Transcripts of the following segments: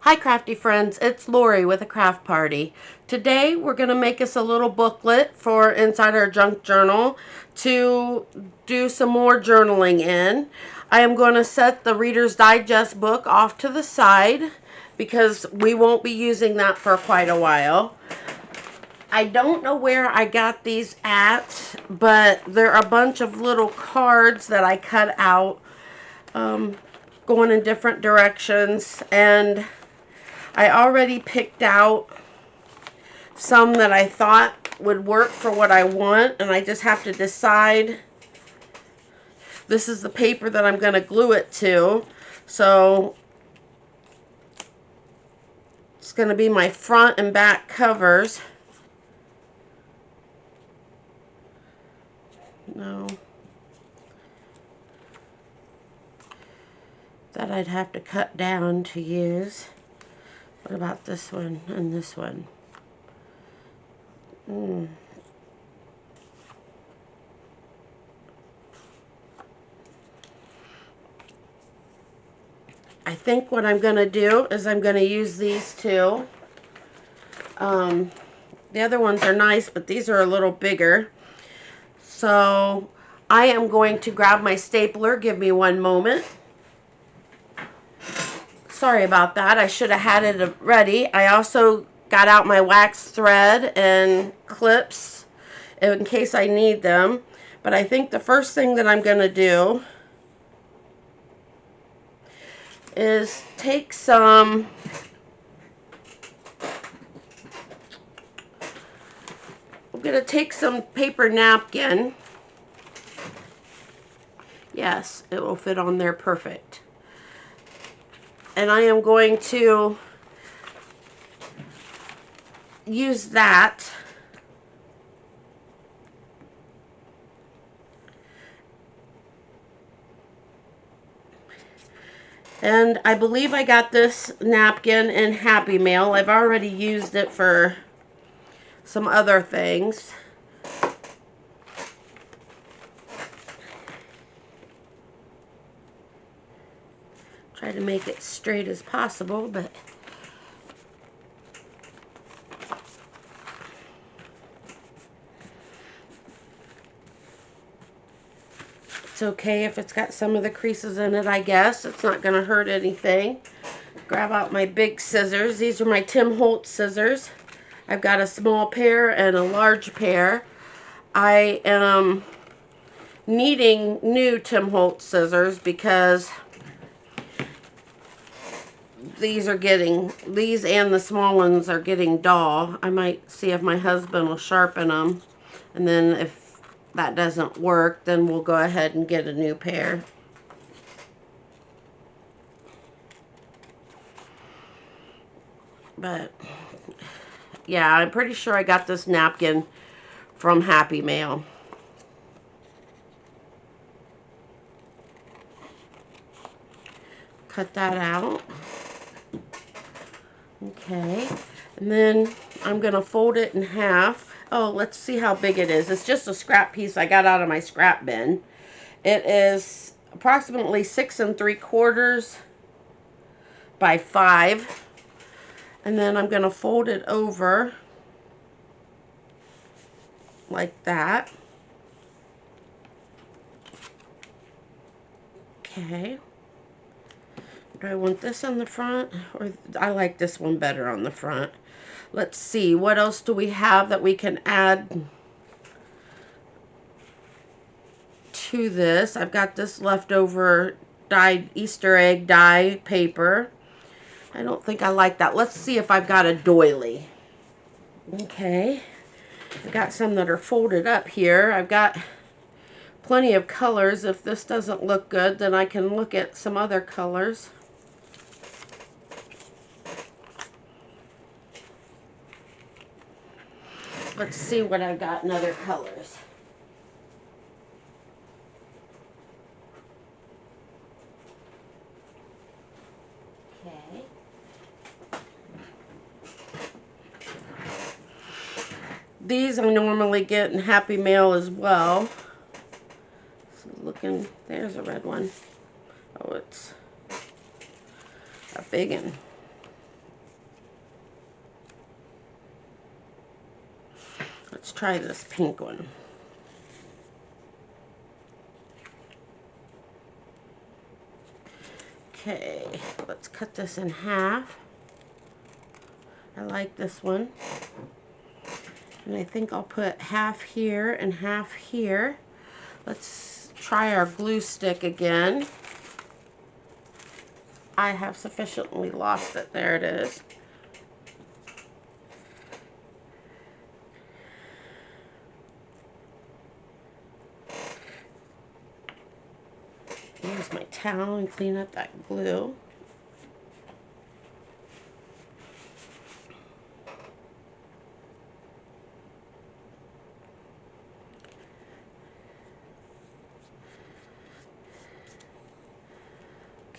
Hi crafty friends, it's Lori with a craft party. Today we're going to make us a little booklet for inside our junk journal to do some more journaling in. I am going to set the Reader's Digest book off to the side because we won't be using that for quite a while. I don't know where I got these at, but they're a bunch of little cards that I cut out going in different directions, and I already picked out some that I thought would work for what I want, and I just have to decide. This is the paper that I'm going to glue it to, so it's going to be my front and back covers. No. That I'd have to cut down to use. What about this one and this one? I think what I'm going to do is I'm going to use these two. The other ones are nice, but these are a little bigger. So I am going to grab my stapler. Give me one moment. Sorry about that. I should have had it ready. I also got out my wax thread and clips in case I need them. But I think the first thing that I'm going to do is take some paper napkin. Yes, it will fit on there perfect. And I am going to use that and I believe I got this napkin in Happy Mail. I've already used it for some other things. Try to make it straight as possible, but it's okay if it's got some of the creases in it, I guess. It's not going to hurt anything. Grab out my big scissors. These are my Tim Holtz scissors. I've got a small pair and a large pair. I am needing new Tim Holtz scissors because these and the small ones are getting dull. I might see if my husband will sharpen them, and then if that doesn't work, then we'll go ahead and get a new pair. But yeah, I'm pretty sure I got this napkin from Happy Mail. Cut that out. Okay, and then I'm going to fold it in half. Oh, let's see how big it is. It's just a scrap piece I got out of my scrap bin. It is approximately 6 3/4 by 5. And then I'm going to fold it over like that. Okay. Do I want this on the front? Or I like this one better on the front. Let's see. What else do we have that we can add to this? I've got this leftover dyed Easter egg dye paper. I don't think I like that. Let's see if I've got a doily. Okay. I've got some that are folded up here. I've got plenty of colors. If this doesn't look good, then I can look at some other colors. Let's see what I've got in other colors. Okay. These I normally get in Happy Mail as well. So looking, there's a red one. Oh, it's a big one. try this pink one. Okay, let's cut this in half. I like this one. And I think I'll put half here and half here. Let's try our glue stick again. I have sufficiently lost it. There it is. Use my towel and clean up that glue.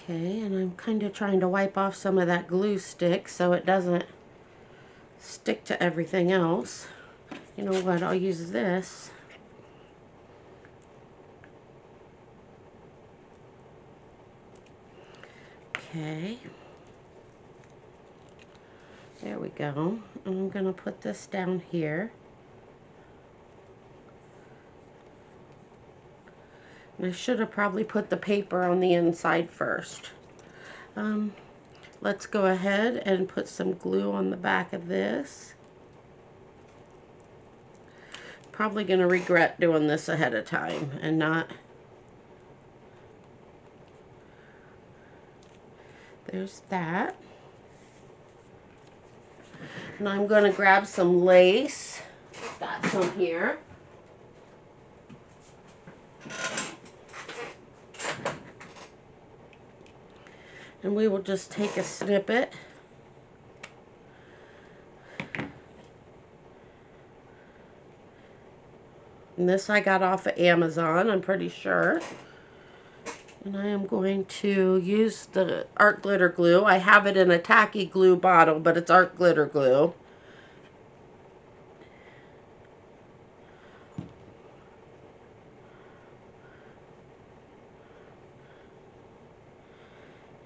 Okay, and I'm kind of trying to wipe off some of that glue stick so it doesn't stick to everything else. You know what, I'll use this. Okay. There we go. And I'm going to put this down here. And I should have probably put the paper on the inside first. Let's go ahead and put some glue on the back of this. Probably going to regret doing this ahead of time and not. There's that. And I'm going to grab some lace. Got some here. And we will just take a snippet. And this I got off of Amazon, I'm pretty sure. And I am going to use the art glitter glue. I have it in a tacky glue bottle, but it's art glitter glue.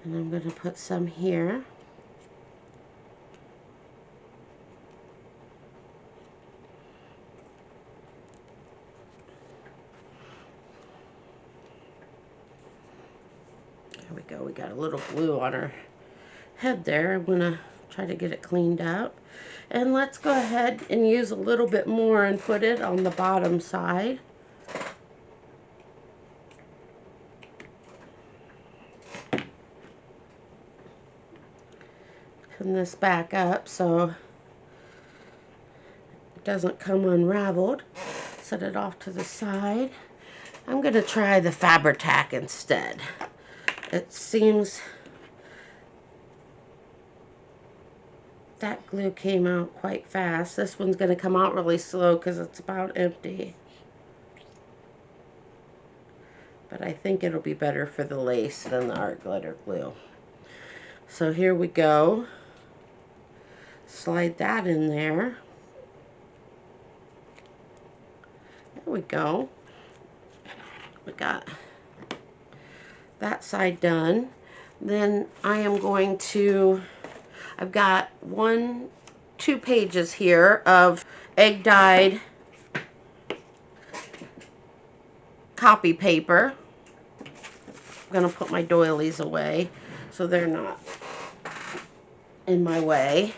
And I'm going to put some here. There we go. We got a little glue on our head there. I'm going to try to get it cleaned up. And let's go ahead and use a little bit more and put it on the bottom side. Pin this back up so it doesn't come unraveled. Set it off to the side. I'm going to try the Fabri-Tac instead. It seems that glue came out quite fast. This one's going to come out really slow because it's about empty. But I think it'll be better for the lace than the art glitter glue. So here we go. Slide that in there. There we go. We got that side done. Then I am going to, I've got 2 pages here of egg dyed copy paper. I'm going to put my doilies away so they're not in my way.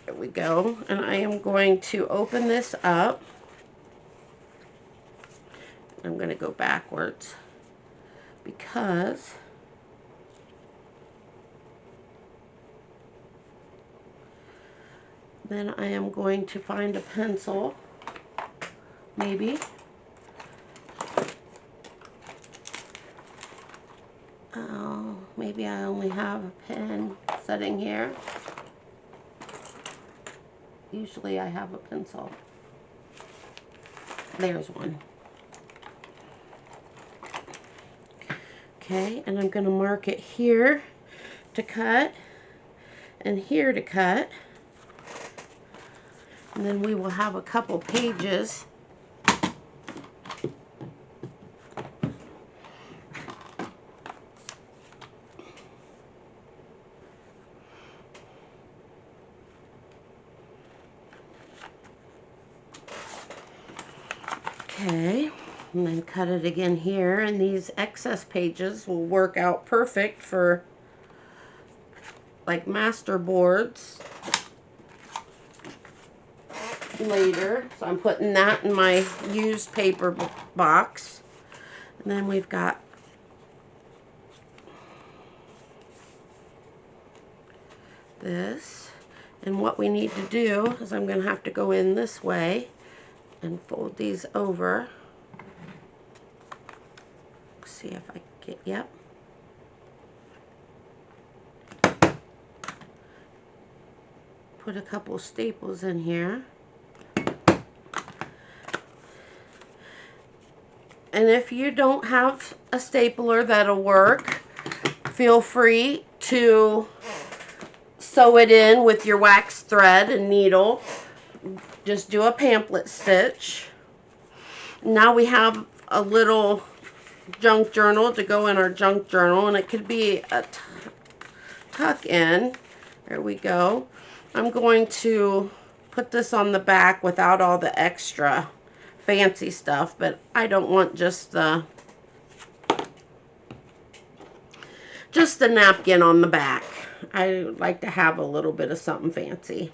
There we go. And I am going to open this up. I'm going to go backwards because then I am going to find a pencil, maybe. Oh, maybe I only have a pen sitting here. Usually I have a pencil. There's one. Okay, and I'm going to mark it here to cut and here to cut. And then we will have a couple pages. Okay, and then cut it again here, and these excess pages will work out perfect for like master boards later. So I'm putting that in my used paper box. And then we've got this. And what we need to do is I'm going to have to go in this way and fold these over. See if I get, yep. Put a couple staples in here. And if you don't have a stapler that'll work, feel free to sew it in with your wax thread and needle. Just do a pamphlet stitch. Now we have a little junk journal to go in our junk journal, and it could be a tuck in. There we go. I'm going to put this on the back without all the extra fancy stuff, but I don't want just the napkin on the back. I like to have a little bit of something fancy.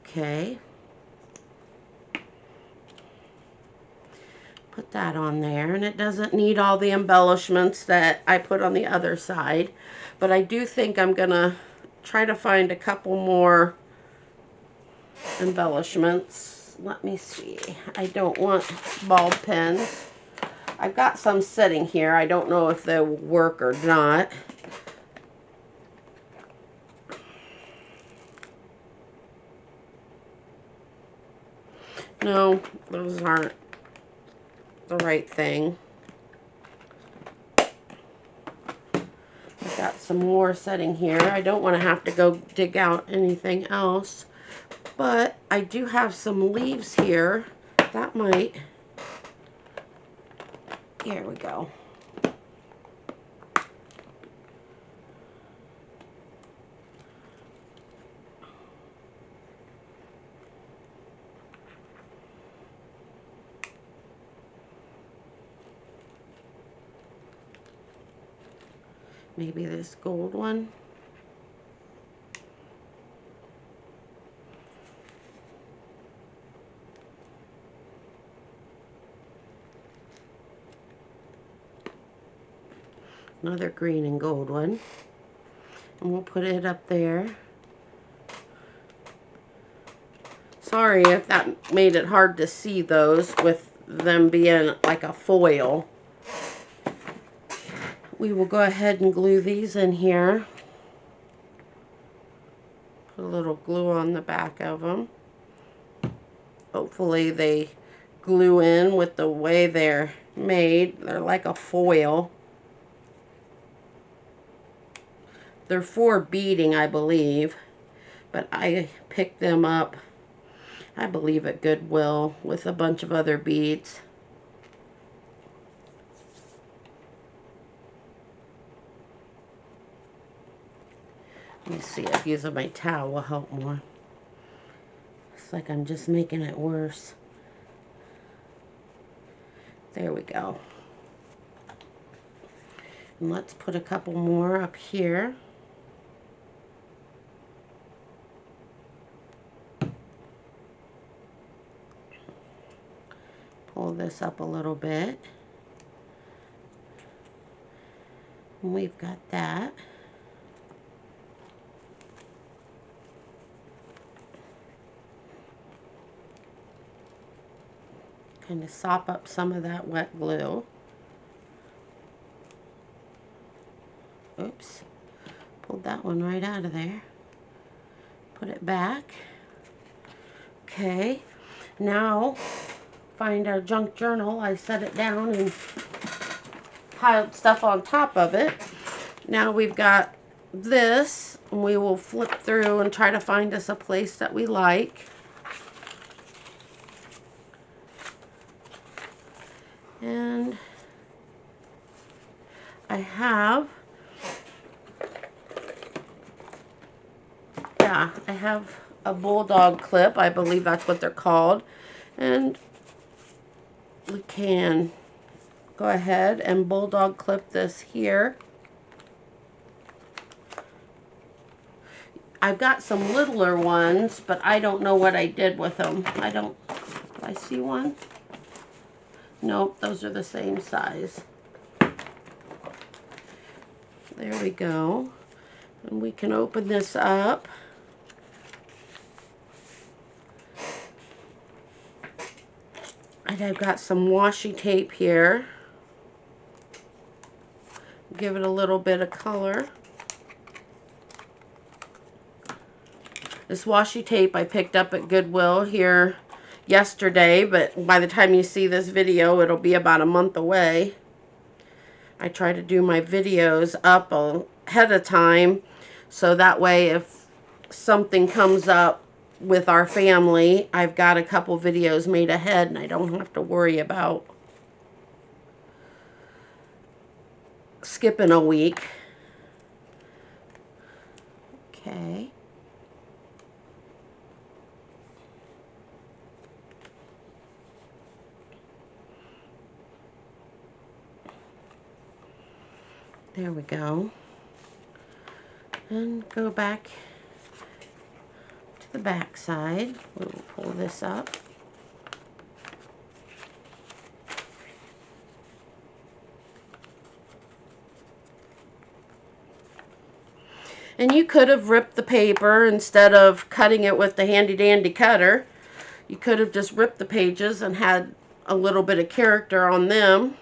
Okay. Put that on there, and it doesn't need all the embellishments that I put on the other side, but I do think I'm gonna try to find a couple more embellishments. Let me see. I don't want ball pens. I've got some sitting here. I don't know if they'll work or not. No, those aren't the right thing. I've got some more sitting here. I don't want to have to go dig out anything else, but I do have some leaves here. That might, here we go. Maybe this gold one. Another green and gold one. And we'll put it up there. Sorry if that made it hard to see those with them being like a foil. We will go ahead and glue these in here. Put a little glue on the back of them. Hopefully they glue in with the way they're made. They're like a foil. They're for beading, I believe, but I picked them up, I believe, at Goodwill with a bunch of other beads. Let me see if using my towel will help more. It's like I'm just making it worse. There we go. And let's put a couple more up here. Pull this up a little bit. And we've got that. Kind of sop up some of that wet glue. Oops. Pulled that one right out of there. Put it back. Okay. Now, find our junk journal. I set it down and piled stuff on top of it. Now we've got this. And we will flip through and try to find us a place that we like. And I have a bulldog clip. I believe that's what they're called. And we can go ahead and bulldog clip this here. I've got some littler ones, but I don't know what I did with them. Do I see one? Nope, those are the same size. There we go. And we can open this up. And I've got some washi tape here. Give it a little bit of color. This washi tape I picked up at Goodwill here yesterday, but by the time you see this video, it'll be about a month away. I try to do my videos up ahead of time, so that way if something comes up with our family, I've got a couple videos made ahead and I don't have to worry about skipping a week. Okay. There we go. And go back to the back side. We'll pull this up. And you could have ripped the paper instead of cutting it with the handy dandy cutter. You could have just ripped the pages and had a little bit of character on them.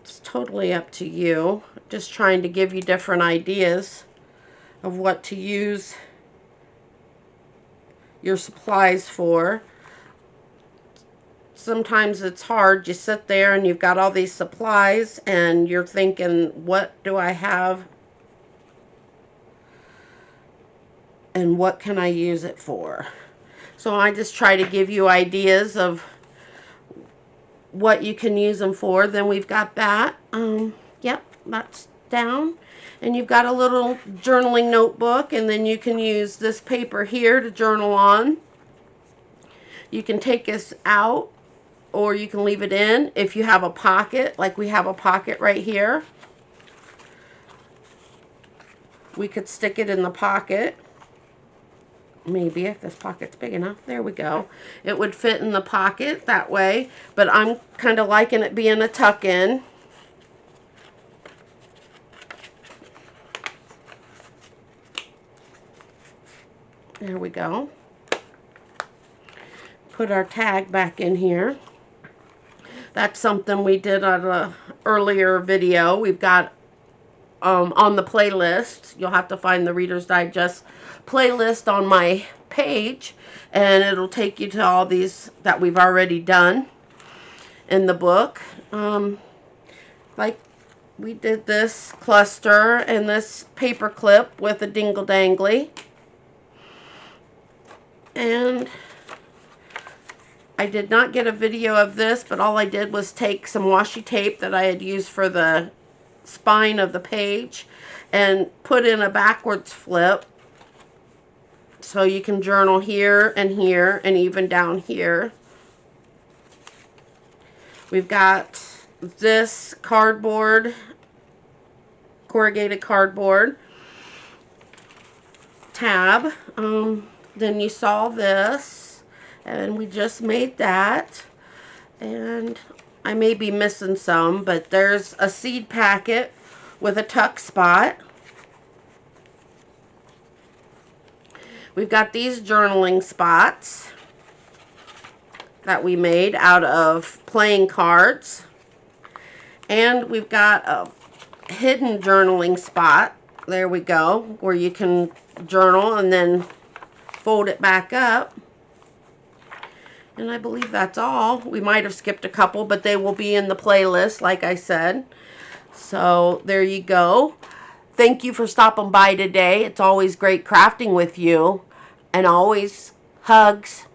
It's totally up to you. Just trying to give you different ideas of what to use your supplies for. Sometimes it's hard. You sit there and you've got all these supplies and you're thinking, what do I have and what can I use it for? So I just try to give you ideas of what you can use them for. Then we've got that. Yep, that's down. And you've got a little journaling notebook, and then you can use this paper here to journal on. You can take this out or you can leave it in. If you have a pocket, like we have a pocket right here, we could stick it in the pocket. Maybe if this pocket's big enough. There we go. It would fit in the pocket that way, but I'm kind of liking it being a tuck-in. There we go. Put our tag back in here. That's something we did on an earlier video. We've got on the playlist. You'll have to find the Reader's Digest playlist on my page, and it'll take you to all these that we've already done in the book. Like we did this cluster and this paper clip with a dingle dangly, and I did not get a video of this, but all I did was take some washi tape that I had used for the spine of the page and put in a backwards flip, so you can journal here and even down here. We've got this cardboard, corrugated cardboard tab. Then you saw this, and we just made that. And I may be missing some, but there's a seed packet with a tuck spot. We've got these journaling spots that we made out of playing cards. And we've got a hidden journaling spot, there we go, where you can journal and then fold it back up. And I believe that's all. We might have skipped a couple, but they will be in the playlist, like I said. So there you go. Thank you for stopping by today. It's always great crafting with you. And always hugs.